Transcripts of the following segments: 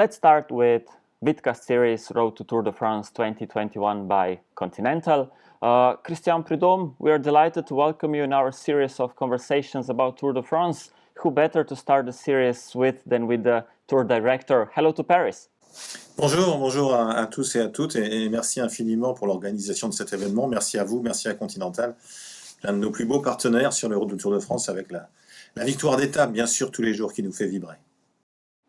Let's start with Vidcast series Road to Tour de France 2021 by Continental. Christian Prudhomme, we are delighted to welcome you in our series of conversations about Tour de France. Who better to start the series with than with the tour director? Hello to Paris. Bonjour à tous et à toutes et merci infiniment pour l'organisation de cet événement. Merci à vous, merci à Continental, l'un de nos plus beaux partenaires sur les routes du Tour de France avec la victoire d'étape, bien sûr, tous les jours qui nous fait vibrer.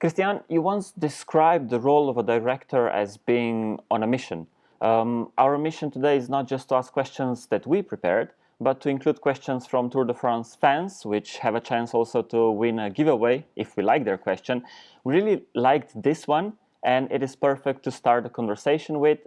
Christian, you once described the role of a director as being on a mission. Our mission today is not just to ask questions that we prepared, but to include questions from Tour de France fans, which have a chance also to win a giveaway if we like their question. We really liked this one, and it is perfect to start the conversation with.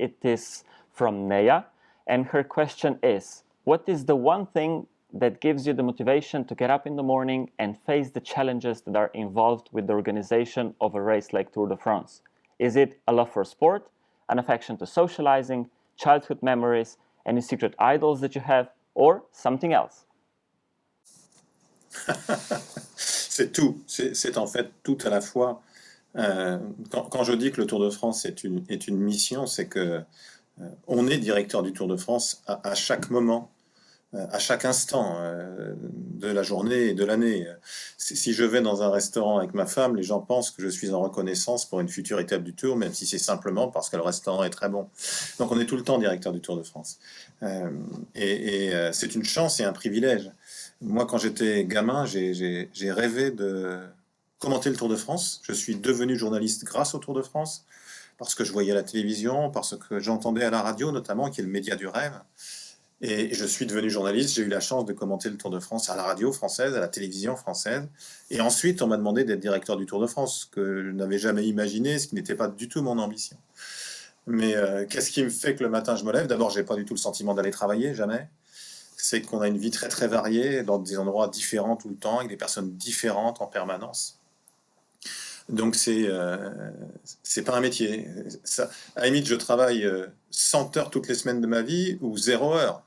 It is from Neya, and her question is, what is the one thing that gives you the motivation to get up in the morning and face the challenges that are involved with the organization of a race like Tour de France? Is it a love for sport, an affection to socializing, childhood memories, any secret idols that you have, or something else? C'est tout, c'est en fait tout à la fois. Quand je dis que le Tour de France est une mission, c'est que on est directeur du Tour de France à chaque moment, à chaque instant de la journée et de l'année. Si je vais dans un restaurant avec ma femme, les gens pensent que je suis en reconnaissance pour une future étape du Tour, même si c'est simplement parce que le restaurant est très bon. Donc on est tout le temps directeur du Tour de France. C'est une chance et un privilège. Moi, quand j'étais gamin, j'ai rêvé de commenter le Tour de France. Je suis devenu journaliste grâce au Tour de France, parce que je voyais à la télévision, parce que j'entendais à la radio notamment, qui est le média du rêve. Et je suis devenu journaliste, j'ai eu la chance de commenter le Tour de France à la radio française, à la télévision française. Et ensuite, on m'a demandé d'être directeur du Tour de France, ce que je n'avais jamais imaginé, ce qui n'était pas du tout mon ambition. Mais qu'est-ce qui me fait que le matin je me lève? D'abord, j'ai pas du tout le sentiment d'aller travailler, jamais. C'est qu'on a une vie très très variée, dans des endroits différents tout le temps, avec des personnes différentes en permanence. Donc c'est pas un métier. Ça, à la limite, je travaille 100 heures toutes les semaines de ma vie ou 0 heure.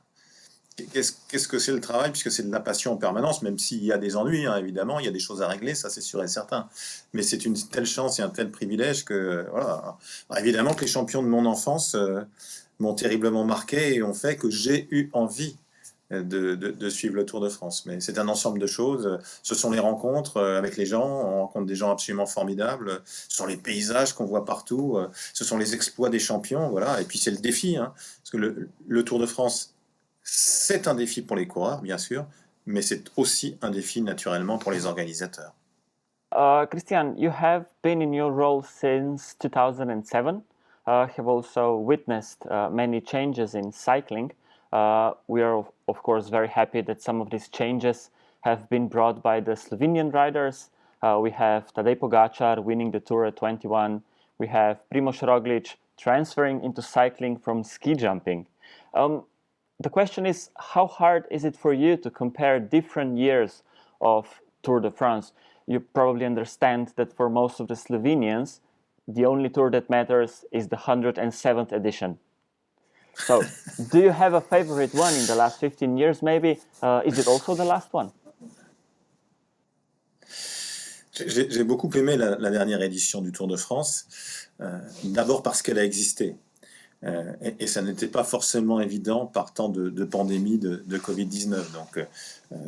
Qu'est-ce que c'est le travail? Puisque c'est de la passion en permanence, même s'il y a des ennuis, hein, évidemment, il y a des choses à régler, ça c'est sûr et certain. Mais c'est une telle chance et un tel privilège que, voilà. Alors, évidemment que les champions de mon enfance m'ont terriblement marqué et ont fait que j'ai eu envie de suivre le Tour de France. Mais c'est un ensemble de choses. Ce sont les rencontres avec les gens, on rencontre des gens absolument formidables, ce sont les paysages qu'on voit partout, ce sont les exploits des champions, voilà. Et puis c'est le défi, hein, parce que le Tour de France, c'est un défi pour les coureurs, bien sûr, mais c'est aussi un défi naturellement pour les organisateurs. Christian, you have been in your role since 2007. Have also witnessed many changes in cycling. We are, of course, very happy that some of these changes have been brought by the Slovenian riders. We have Tadej Pogačar winning the Tour at 21. We have Primož Roglič transferring into cycling from ski jumping. The question is, how hard is it for you to compare different years of Tour de France? You probably understand that for most of the Slovenians, the only tour that matters is the 107th edition. So, do you have a favorite one in the last 15 years, maybe? Is it also the last one? J'ai beaucoup aimé la dernière édition du Tour de France, d'abord parce qu'elle a existé. Et ça n'était pas forcément évident par temps de pandémie de Covid-19. Donc,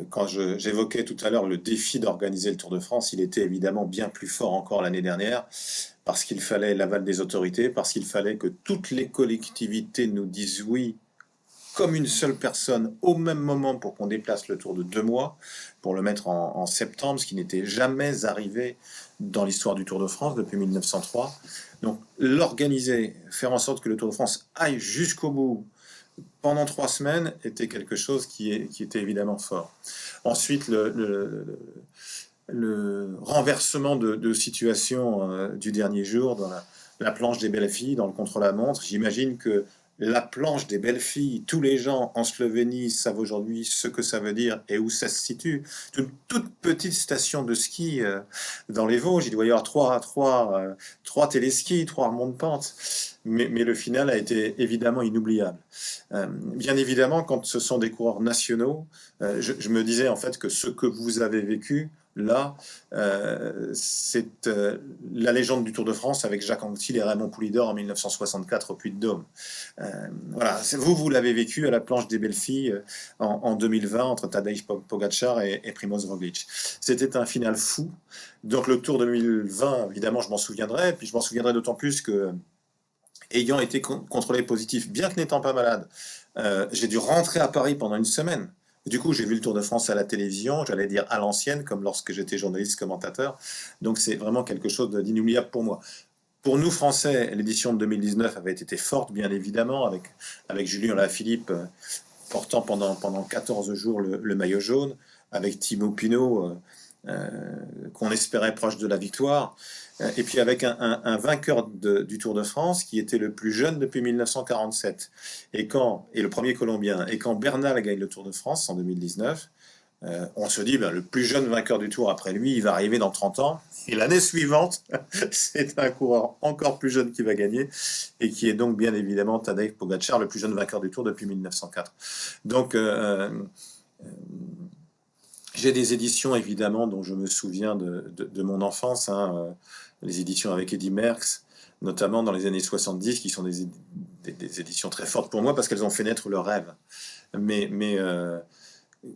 quand j'évoquais tout à l'heure le défi d'organiser le Tour de France, il était évidemment bien plus fort encore l'année dernière, parce qu'il fallait l'aval des autorités, parce qu'il fallait que toutes les collectivités nous disent oui, comme une seule personne, au même moment, pour qu'on déplace le Tour de 2 mois, pour le mettre en septembre, ce qui n'était jamais arrivé dans l'histoire du Tour de France depuis 1903. Donc l'organiser, faire en sorte que le Tour de France aille jusqu'au bout pendant 3 semaines était quelque chose qui était évidemment fort. Ensuite, le renversement de situation du dernier jour dans la planche des belles filles, dans le contre-la-montre, j'imagine que la planche des belles filles, tous les gens en Slovénie savent aujourd'hui ce que ça veut dire et où ça se situe. C'est une toute petite station de ski dans les Vosges. Il doit y avoir trois téléskis, 3 remontes-pentes. Mais le final a été évidemment inoubliable. Bien évidemment, quand ce sont des coureurs nationaux, je me disais en fait que ce que vous avez vécu là, c'est la légende du Tour de France avec Jacques Anquetil et Raymond Poulidor en 1964 au Puy-de-Dôme. Voilà, vous l'avez vécu à la planche des belles filles en 2020 entre Tadej Pogacar et Primoz Roglic. C'était un final fou. Donc le Tour 2020, évidemment, je m'en souviendrai. Puis je m'en souviendrai d'autant plus que, ayant été contrôlé positif, bien que n'étant pas malade, j'ai dû rentrer à Paris pendant une semaine. Du coup, j'ai vu le Tour de France à la télévision, j'allais dire à l'ancienne, comme lorsque j'étais journaliste commentateur. Donc c'est vraiment quelque chose d'inoubliable pour moi. Pour nous, Français, l'édition de 2019 avait été forte, bien évidemment, avec Julien Lafilippe portant pendant 14 jours le maillot jaune, avec Thibaut Pinot, qu'on espérait proche de la victoire, et puis avec un vainqueur du Tour de France qui était le plus jeune depuis 1947, et le premier Colombien. Et quand Bernal gagne le Tour de France en 2019, on se dit, ben, le plus jeune vainqueur du Tour après lui, il va arriver dans 30 ans. Et l'année suivante, c'est un coureur encore plus jeune qui va gagner, et qui est donc bien évidemment Tadej Pogacar, le plus jeune vainqueur du Tour depuis 1904. Donc, j'ai des éditions évidemment dont je me souviens de mon enfance, hein, les éditions avec Eddy Merckx, notamment dans les années 70, qui sont des éditions très fortes pour moi parce qu'elles ont fait naître le rêve. Mais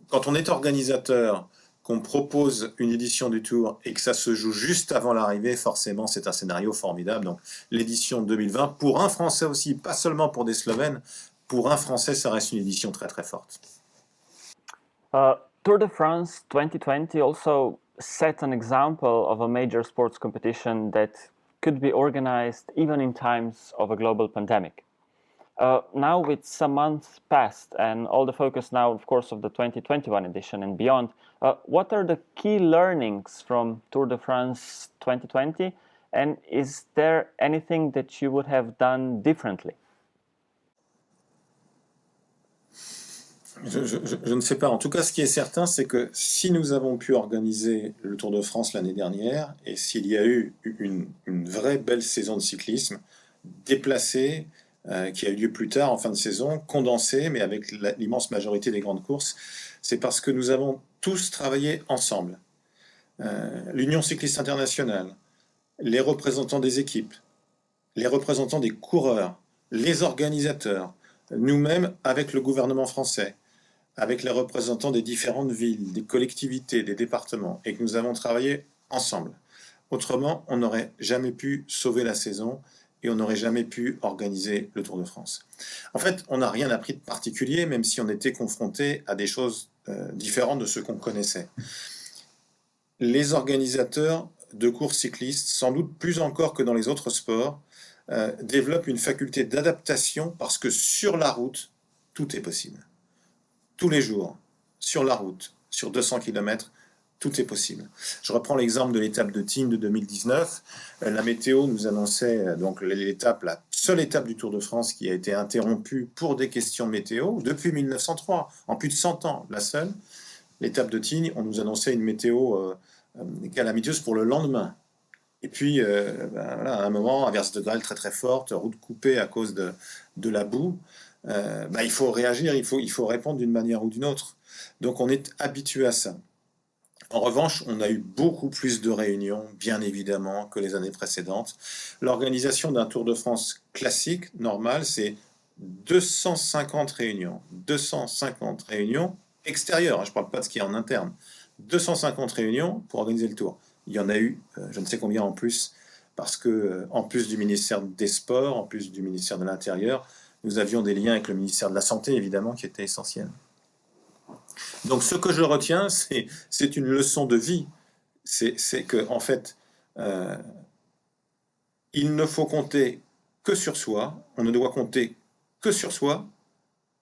quand on est organisateur, qu'on propose une édition du Tour et que ça se joue juste avant l'arrivée, forcément c'est un scénario formidable. Donc l'édition 2020, pour un Français aussi, pas seulement pour des Slovènes, pour un Français ça reste une édition très très forte. Tour de France 2020 also set an example of a major sports competition that could be organized even in times of a global pandemic. Now, with some months past and all the focus now, of course, of the 2021 edition and beyond, what are the key learnings from Tour de France 2020? And is there anything that you would have done differently? Je ne sais pas. En tout cas, ce qui est certain, c'est que si nous avons pu organiser le Tour de France l'année dernière, et s'il y a eu une vraie belle saison de cyclisme, déplacée, qui a eu lieu plus tard en fin de saison, condensée, mais avec l'immense majorité des grandes courses, c'est parce que nous avons tous travaillé ensemble. L'Union cycliste internationale, les représentants des équipes, les représentants des coureurs, les organisateurs, nous-mêmes avec le gouvernement français, avec les représentants des différentes villes, des collectivités, des départements, et que nous avons travaillé ensemble. Autrement, on n'aurait jamais pu sauver la saison et on n'aurait jamais pu organiser le Tour de France. En fait, on n'a rien appris de particulier, même si on était confronté à des choses différentes de ce qu'on connaissait. Les organisateurs de courses cyclistes, sans doute plus encore que dans les autres sports, développent une faculté d'adaptation parce que sur la route, tout est possible. Tous les jours, sur la route, sur 200 km, tout est possible. Je reprends l'exemple de l'étape de Tignes de 2019. La météo nous annonçait donc la seule étape du Tour de France qui a été interrompue pour des questions météo depuis 1903, en plus de 100 ans, la seule. L'étape de Tignes, on nous annonçait une météo calamiteuse pour le lendemain. Et puis, voilà, à un moment, averse de grêle très très forte, route coupée à cause de la boue. Il faut réagir, il faut répondre d'une manière ou d'une autre. Donc on est habitué à ça. En revanche, on a eu beaucoup plus de réunions, bien évidemment, que les années précédentes. L'organisation d'un Tour de France classique, normal, c'est 250 réunions. 250 réunions extérieures, je ne parle pas de ce qui est en interne. 250 réunions pour organiser le Tour. Il y en a eu, je ne sais combien en plus, parce que en plus du ministère des Sports, en plus du ministère de l'Intérieur, nous avions des liens avec le ministère de la Santé, évidemment, qui étaient essentiels. Donc ce que je retiens, c'est une leçon de vie. C'est que, en fait, il ne faut compter que sur soi, on ne doit compter que sur soi,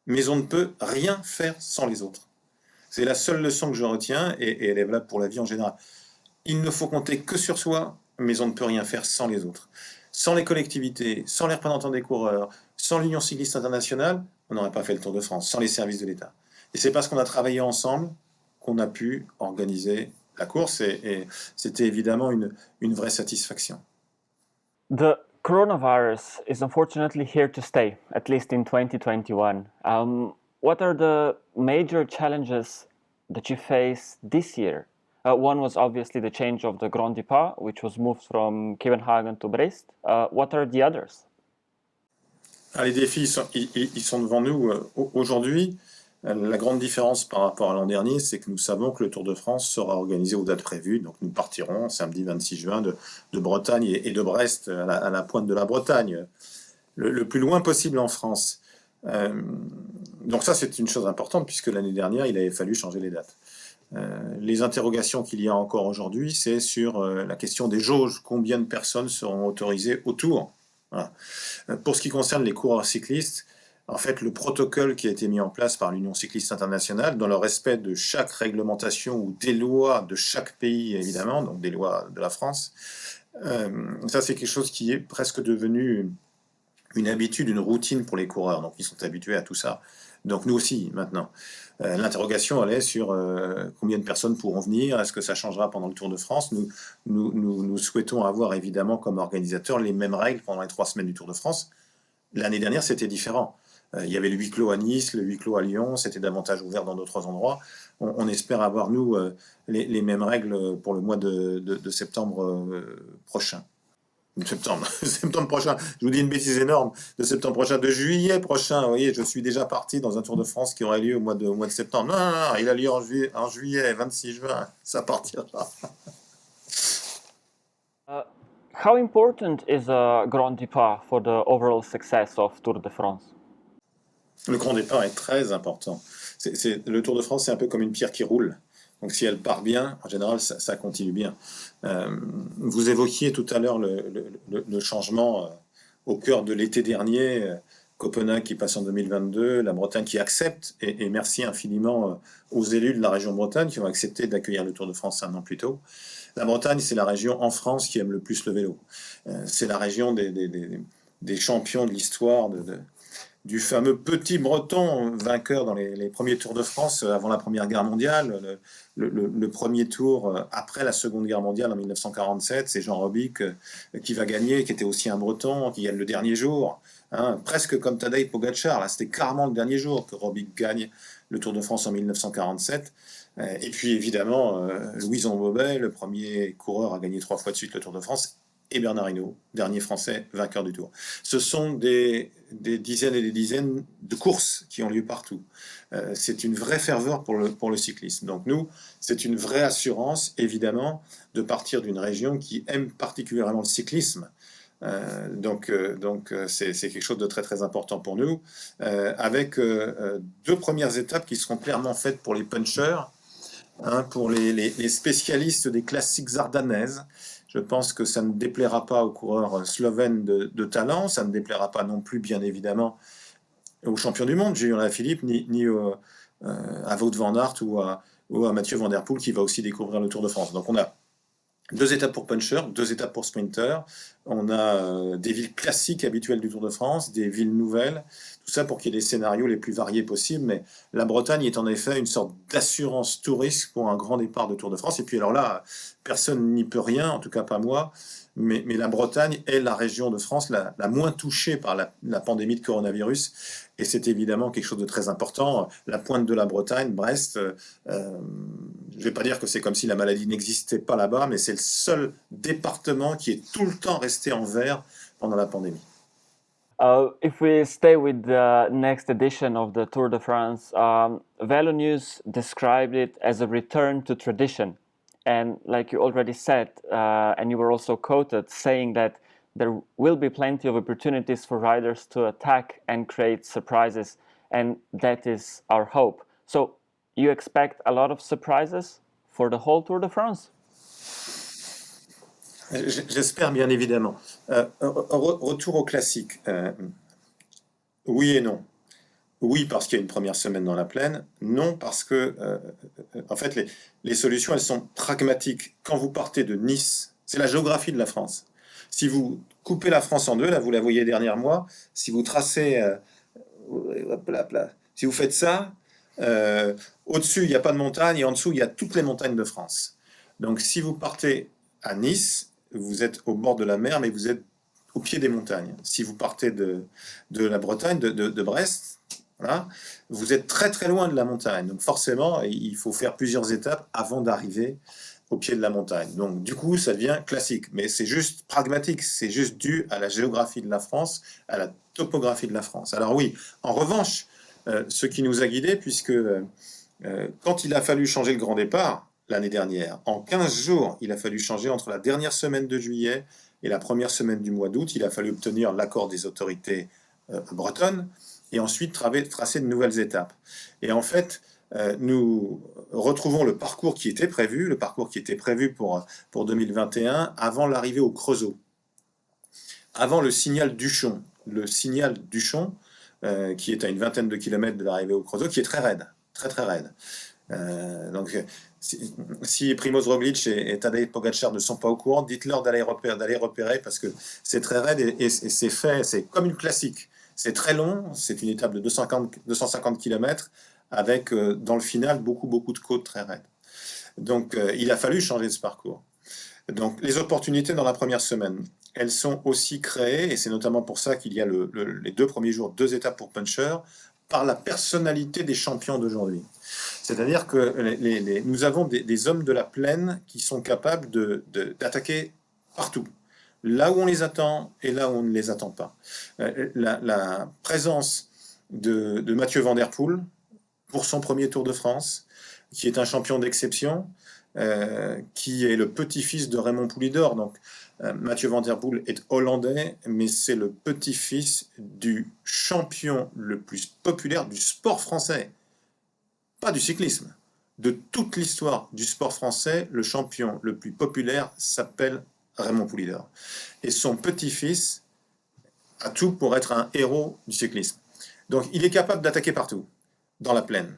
mais on ne peut rien faire sans les autres. C'est la seule leçon que je retiens, et elle est valable pour la vie en général. Il ne faut compter que sur soi, mais on ne peut rien faire sans les autres. Sans les collectivités, sans les représentants des coureurs, sans l'Union cycliste internationale, on n'aurait pas fait le Tour de France, sans les services de l'État. Et c'est parce qu'on a travaillé ensemble qu'on a pu organiser la course, et c'était évidemment une vraie satisfaction. The coronavirus is unfortunately here to stay, at least in 2021. What are the major challenges that you face this year? One was obviously the change of the Grand Départ, which was moved from Copenhagen to Brest. What are the others? Ah, les défis, ils sont devant nous aujourd'hui. La grande différence par rapport à l'an dernier, c'est que nous savons que le Tour de France sera organisé aux dates prévues. Donc nous partirons samedi 26 juin de Bretagne et de Brest à la pointe de la Bretagne, le plus loin possible en France. Donc ça, c'est une chose importante puisque l'année dernière, il avait fallu changer les dates. Les interrogations qu'il y a encore aujourd'hui, c'est sur la question des jauges. Combien de personnes seront autorisées au Tour? Voilà. Pour ce qui concerne les coureurs cyclistes, en fait, le protocole qui a été mis en place par l'Union cycliste internationale, dans le respect de chaque réglementation ou des lois de chaque pays, évidemment, donc des lois de la France, ça c'est quelque chose qui est presque devenu une habitude, une routine pour les coureurs. Donc ils sont habitués à tout ça. Donc nous aussi, maintenant. L'interrogation, elle est sur combien de personnes pourront venir, est-ce que ça changera pendant le Tour de France. Nous souhaitons avoir évidemment comme organisateurs les mêmes règles pendant les 3 semaines du Tour de France. L'année dernière, c'était différent. Il y avait le huis clos à Nice, le huis clos à Lyon, c'était davantage ouvert dans d'autres endroits. On espère avoir, nous, les mêmes règles pour le mois de septembre prochain. Septembre prochain, je vous dis une bêtise énorme, de septembre prochain, de juillet prochain, vous voyez, je suis déjà parti dans un Tour de France qui aurait lieu au mois de septembre. Non, non, non, il a lieu en juillet, 26 juin, ça partira. How important is a Grand Départ for the overall success of Tour de France? Le grand départ est très important. Le Tour de France, c'est un peu comme une pierre qui roule. Donc si elle part bien, en général, ça continue bien. Vous évoquiez tout à l'heure le changement au cœur de l'été dernier, Copenhague qui passe en 2022, la Bretagne qui accepte, et merci infiniment aux élus de la région Bretagne qui ont accepté d'accueillir le Tour de France 1 an plus tôt. La Bretagne, c'est la région en France qui aime le plus le vélo. C'est la région des champions de l'histoire du fameux petit breton vainqueur dans les premiers Tours de France avant la Première Guerre mondiale. Le premier tour après la Seconde Guerre mondiale en 1947, c'est Jean Robic qui va gagner, qui était aussi un breton, qui gagne le dernier jour. Hein, presque comme Tadej Pogačar, là c'était carrément le dernier jour que Robic gagne le Tour de France en 1947. Et puis évidemment, Louison Bobet, le premier coureur à gagner 3 fois de suite le Tour de France, et Bernard Hinault, dernier Français vainqueur du Tour. Ce sont des dizaines et des dizaines de courses qui ont lieu partout. C'est une vraie ferveur pour le cyclisme. Donc nous, c'est une vraie assurance, évidemment, de partir d'une région qui aime particulièrement le cyclisme. Donc c'est quelque chose de très très important pour nous, avec 2 premières étapes qui seront clairement faites pour les punchers, hein, pour les spécialistes des classiques ardennaises. Je pense que ça ne déplaira pas aux coureurs slovènes de talent, ça ne déplaira pas non plus, bien évidemment, aux champions du monde, Julien Alaphilippe, ni à Wout van Aert ou à Mathieu Van Der Poel qui va aussi découvrir le Tour de France. Donc on a 2 étapes pour puncher, 2 étapes pour sprinter. On a des villes classiques habituelles du Tour de France, des villes nouvelles, tout ça pour qu'il y ait des scénarios les plus variés possibles. Mais la Bretagne est en effet une sorte d'assurance touriste pour un grand départ de Tour de France. Et puis alors là, personne n'y peut rien, en tout cas pas moi. Mais la Bretagne est la région de France la moins touchée par la pandémie de coronavirus. Et c'est évidemment quelque chose de très important. La pointe de la Bretagne, Brest, je ne vais pas dire que c'est comme si la maladie n'existait pas là-bas, mais c'est le seul département qui est tout le temps resté en vert pendant la pandémie. If we stay with the next edition of the Tour de France, Velo News described it as a return to tradition. And like you already said, and you were also quoted saying that there will be plenty of opportunities for riders to attack and create surprises. And that is our hope. So you expect a lot of surprises for the whole Tour de France? J'espère bien évidemment. Retour au classique. Oui et non. Oui, parce qu'il y a une première semaine dans la plaine. Non, parce que, en fait, les solutions, elles sont pragmatiques. Quand vous partez de Nice, c'est la géographie de la France. Si vous coupez la France en deux, là, vous la voyez dernier mois, si vous tracez, si vous faites ça, au-dessus, il n'y a pas de montagne, et en dessous, il y a toutes les montagnes de France. Donc, si vous partez à Nice, vous êtes au bord de la mer, mais vous êtes au pied des montagnes. Si vous partez de la Bretagne, de Brest, voilà, vous êtes très très loin de la montagne. Donc forcément, il faut faire plusieurs étapes avant d'arriver au pied de la montagne. Donc, du coup, ça devient classique. Mais c'est juste pragmatique, c'est juste dû à la géographie de la France, à la topographie de la France. Alors oui, en revanche, ce qui nous a guidés, puisque quand il a fallu changer le grand départ, l'année dernière, en 15 jours, il a fallu changer entre la dernière semaine de juillet et la première semaine du mois d'août. Il a fallu obtenir l'accord des autorités bretonnes et ensuite tracer de nouvelles étapes. Et en fait, nous retrouvons le parcours qui était prévu pour 2021 avant l'arrivée au Creusot, avant le signal Duchon. Le signal Duchon, qui est à une vingtaine de kilomètres de l'arrivée au Creusot, qui est très raide, très très raide. Donc, si Primoz Roglic et Tadej Pogacar ne sont pas au courant, dites-leur d'aller repérer parce que c'est très raide et c'est fait, c'est comme une classique. C'est très long, c'est une étape de 250 km avec dans le final beaucoup de côtes très raides. Donc il a fallu changer ce parcours. Donc les opportunités dans la première semaine, elles sont aussi créées, et c'est notamment pour ça qu'il y a les 2 premiers jours, 2 étapes pour Puncher, par la personnalité des champions d'aujourd'hui. C'est-à-dire que nous avons des hommes de la plaine qui sont capables d'attaquer partout, là où on les attend et là où on ne les attend pas. La présence de Mathieu Van Der Poel pour son premier Tour de France, qui est un champion d'exception, qui est le petit-fils de Raymond Poulidor. Donc, Mathieu Van Der Poel est hollandais, mais c'est le petit-fils du champion le plus populaire du sport français. Pas du cyclisme. De toute l'histoire du sport français, le champion le plus populaire s'appelle Raymond Poulidor. Et son petit-fils a tout pour être un héros du cyclisme. Donc, il est capable d'attaquer partout, dans la plaine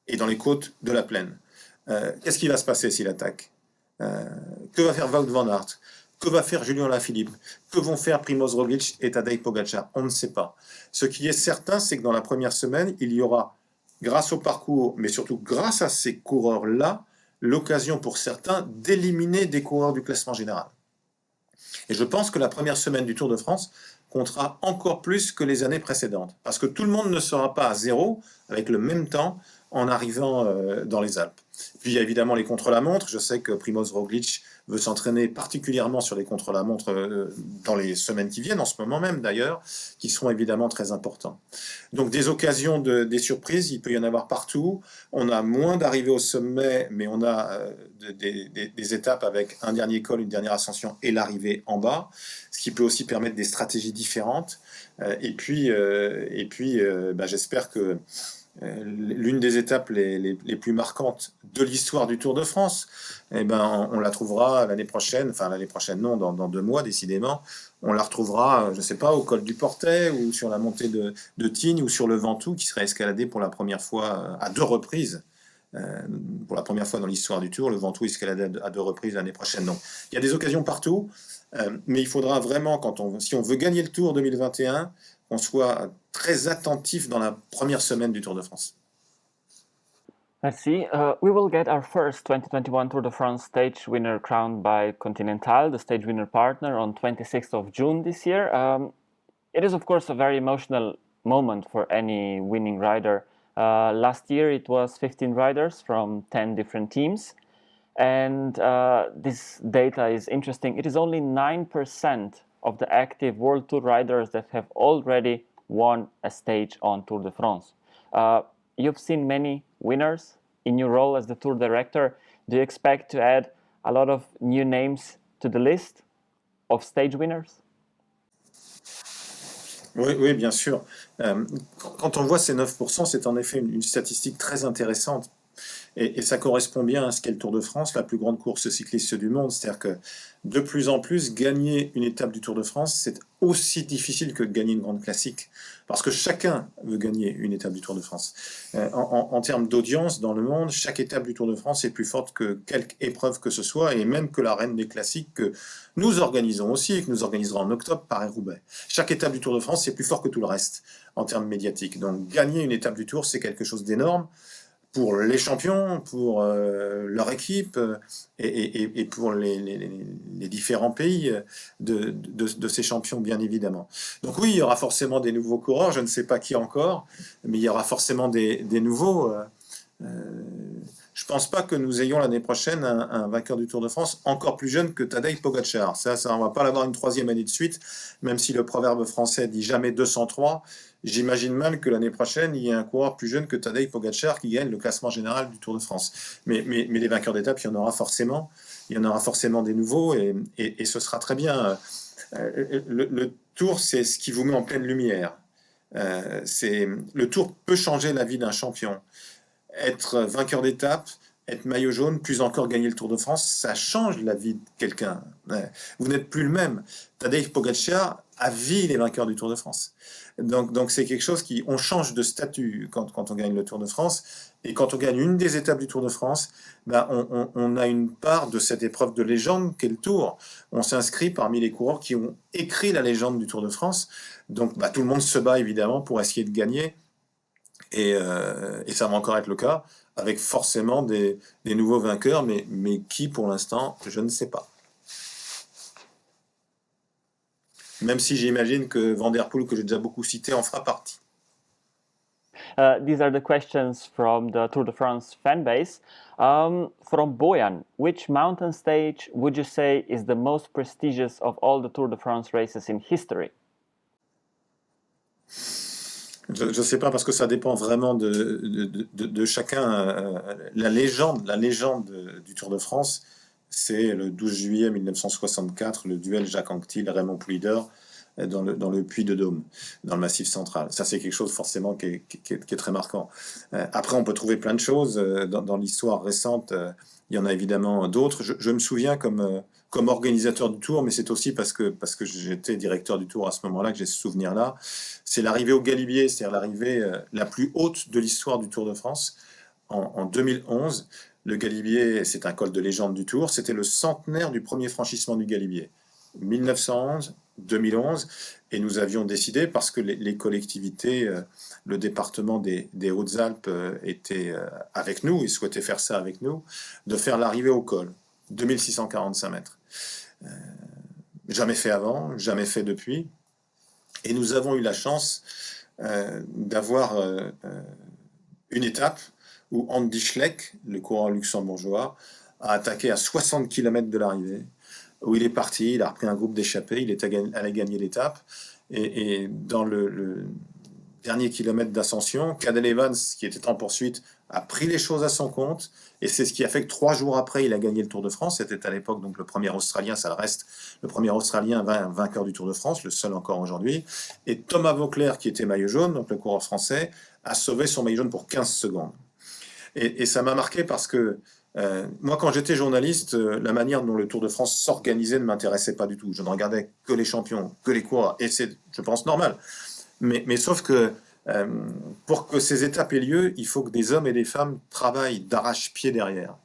et dans les côtes de la plaine. Qu'est-ce qui va se passer s'il attaque? Que va faire Wout van Aert? Que va faire Julien Lafilippe? Que vont faire Primoz Roglic et Tadej Pogacar? On ne sait pas. Ce qui est certain, c'est que dans la première semaine, il y aura, grâce au parcours, mais surtout grâce à ces coureurs-là, l'occasion pour certains d'éliminer des coureurs du classement général. Et je pense que la première semaine du Tour de France comptera encore plus que les années précédentes, parce que tout le monde ne sera pas à zéro avec le même temps en arrivant dans les Alpes. Puis il y a évidemment les contre-la-montre. Je sais que Primoz Roglic veut s'entraîner particulièrement sur les contre-la-montre dans les semaines qui viennent, en ce moment même d'ailleurs, qui seront évidemment très importants. Donc des occasions, des surprises, il peut y en avoir partout. On a moins d'arrivées au sommet, mais on a des étapes avec un dernier col, une dernière ascension et l'arrivée en bas, ce qui peut aussi permettre des stratégies différentes. Et puis, j'espère que l'une des étapes les plus marquantes de l'histoire du Tour de France, on la trouvera l'année prochaine, enfin l'année prochaine non, dans 2 mois décidément, on la retrouvera, je ne sais pas, au col du Portet ou sur la montée de Tignes ou sur le Ventoux qui sera escaladé pour la première fois à 2 reprises. Pour la première fois dans l'histoire du Tour, le Ventoux escaladé à 2 reprises l'année prochaine. Donc il y a des occasions partout, mais il faudra vraiment, si on veut gagner le Tour 2021, qu'on soit très attentif dans la première semaine du Tour de France. Merci. We will get our first 2021 Tour de France stage winner crowned by Continental, the stage winner partner, on 26th of June this year. It is, of course, a very emotional moment for any winning rider. Last year, it was 15 riders from 10 different teams. And this data is interesting. It is only 9% of the active World Tour riders that have already won a stage on Tour de France. You've seen many winners in your role as the Tour director. Do you expect to add a lot of new names to the list of stage winners? Oui, bien sûr. Quand on voit ces 9%, c'est en effet une statistique très intéressante. Et ça correspond bien à ce qu'est le Tour de France, la plus grande course cycliste du monde. C'est-à-dire que de plus en plus, gagner une étape du Tour de France, c'est aussi difficile que de gagner une grande classique. Parce que chacun veut gagner une étape du Tour de France. En termes d'audience dans le monde, chaque étape du Tour de France est plus forte que quelque épreuve que ce soit, et même que la reine des classiques que nous organisons aussi, et que nous organiserons en octobre, Paris-Roubaix. Chaque étape du Tour de France, c'est plus fort que tout le reste en termes médiatiques. Donc gagner une étape du Tour, c'est quelque chose d'énorme pour les champions, pour leur équipe et pour les différents pays de ces champions, bien évidemment. Donc oui, il y aura forcément des nouveaux coureurs, je ne sais pas qui encore, mais il y aura forcément des nouveaux. je pense pas que nous ayons l'année prochaine un vainqueur du Tour de France encore plus jeune que Tadej Pogacar. Ça, on va pas l'avoir une troisième année de suite, même si le proverbe français dit jamais 203. J'imagine mal que l'année prochaine, il y ait un coureur plus jeune que Tadej Pogacar qui gagne le classement général du Tour de France. Mais les vainqueurs d'étape, il y en aura forcément. Il y en aura forcément des nouveaux et ce sera très bien. Le Tour, c'est ce qui vous met en pleine lumière. Le Tour peut changer la vie d'un champion. Être vainqueur d'étape, être maillot jaune, plus encore gagner le Tour de France, ça change la vie de quelqu'un. Vous n'êtes plus le même. Tadej Pogacar a vie les vainqueurs du Tour de France. Donc c'est quelque chose on change de statut quand on gagne le Tour de France. Et quand on gagne une des étapes du Tour de France, ben on a une part de cette épreuve de légende qu'est le Tour. On s'inscrit parmi les coureurs qui ont écrit la légende du Tour de France. Donc tout le monde se bat évidemment pour essayer de gagner. Et ça va encore être le cas, avec forcément des nouveaux vainqueurs, mais qui pour l'instant, je ne sais pas. Même si j'imagine que Van der Poel, que j'ai déjà beaucoup cité, en fera partie. These are the questions from the Tour de France fan base. From Bojan, which mountain stage would you say is the most prestigious of all the Tour de France races in history? Je ne sais pas parce que ça dépend vraiment de chacun. La légende du Tour de France, c'est le 12 juillet 1964, le duel Jacques Anquetil-Raymond Poulidor dans le Puy-de-Dôme, dans le Massif central. Ça, c'est quelque chose forcément qui est très marquant. Après, on peut trouver plein de choses dans l'histoire récente. Il y en a évidemment d'autres. Je me souviens comme organisateur du Tour, mais c'est aussi parce que j'étais directeur du Tour à ce moment-là que j'ai ce souvenir-là. C'est l'arrivée au Galibier, c'est-à-dire l'arrivée la plus haute de l'histoire du Tour de France en 2011. Le Galibier, c'est un col de légende du Tour. C'était le centenaire du premier franchissement du Galibier. 1911, 2011, et nous avions décidé, parce que les collectivités, le département des Hautes-Alpes était avec nous, ils souhaitaient faire ça avec nous, de faire l'arrivée au col, 2645 mètres. Jamais fait avant, jamais fait depuis, et nous avons eu la chance d'avoir une étape où Andy Schleck, le coureur luxembourgeois, a attaqué à 60 km de l'arrivée, où il est parti, il a repris un groupe d'échappés, il est allé gagner l'étape, et dans le dernier kilomètre d'ascension, Cadel Evans, qui était en poursuite, a pris les choses à son compte, et c'est ce qui a fait que 3 jours après, il a gagné le Tour de France. C'était à l'époque donc le premier Australien, ça le reste, le premier Australien vainqueur du Tour de France, le seul encore aujourd'hui, et Thomas Vauclair, qui était maillot jaune, donc le coureur français, a sauvé son maillot jaune pour 15 secondes. Et ça m'a marqué parce que moi, quand j'étais journaliste, la manière dont le Tour de France s'organisait ne m'intéressait pas du tout. Je ne regardais que les champions, que les coureurs, et c'est, je pense, normal. Mais sauf que pour que ces étapes aient lieu, il faut que des hommes et des femmes travaillent d'arrache-pied derrière.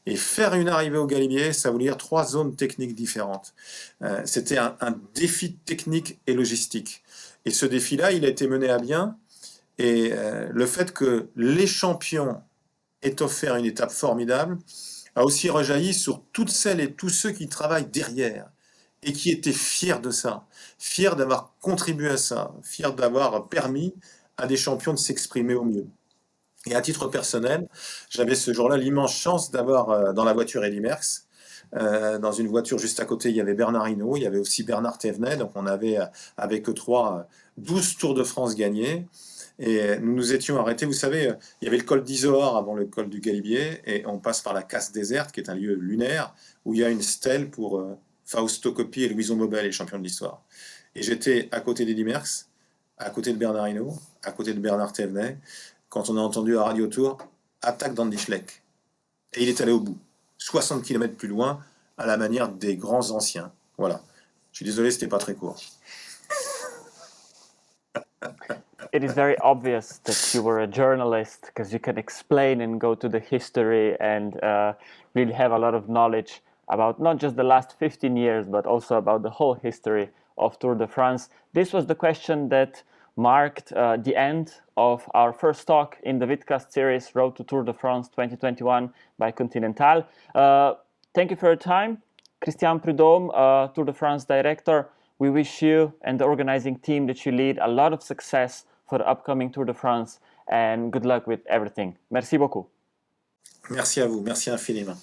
Et faire une arrivée au Galibier, ça voulait dire 3 zones techniques différentes. C'était un défi technique et logistique. Et ce défi-là, il a été mené à bien. Et le fait que les champions aient offert une étape formidable a aussi rejailli sur toutes celles et tous ceux qui travaillent derrière et qui étaient fiers de ça, fiers d'avoir contribué à ça, fiers d'avoir permis à des champions de s'exprimer au mieux. Et à titre personnel, j'avais ce jour-là l'immense chance d'avoir dans la voiture Eddy Merckx. Dans une voiture juste à côté, il y avait Bernard Hinault, il y avait aussi Bernard Thévenet, donc on avait avec eux trois 12 Tours de France gagnés. Et nous nous étions arrêtés, vous savez, il y avait le col d'Izoard avant le col du Galibier, et on passe par la Casse déserte, qui est un lieu lunaire, où il y a une stèle pour Fausto Coppi et Louison Mobel, les champions de l'histoire. Et j'étais à côté d'Eddy Merckx, à côté de Bernard Hinault, à côté de Bernard Thévenet, quand on a entendu à Radio Tour, attaque d'Andy Schleck. Et il est allé au bout, 60 km plus loin, à la manière des grands anciens. Voilà. Je suis désolé, c'était pas très court. It is very obvious that you were a journalist because you can explain and go to the history and really have a lot of knowledge about not just the last 15 years, but also about the whole history of Tour de France. This was the question that marked the end of our first talk in the vidcast series Road to Tour de France 2021 by Continental. Thank you for your time. Christian Prudhomme, Tour de France director. We wish you and the organizing team that you lead a lot of success for the upcoming Tour de France and good luck with everything. Merci beaucoup. Merci à vous, merci infiniment.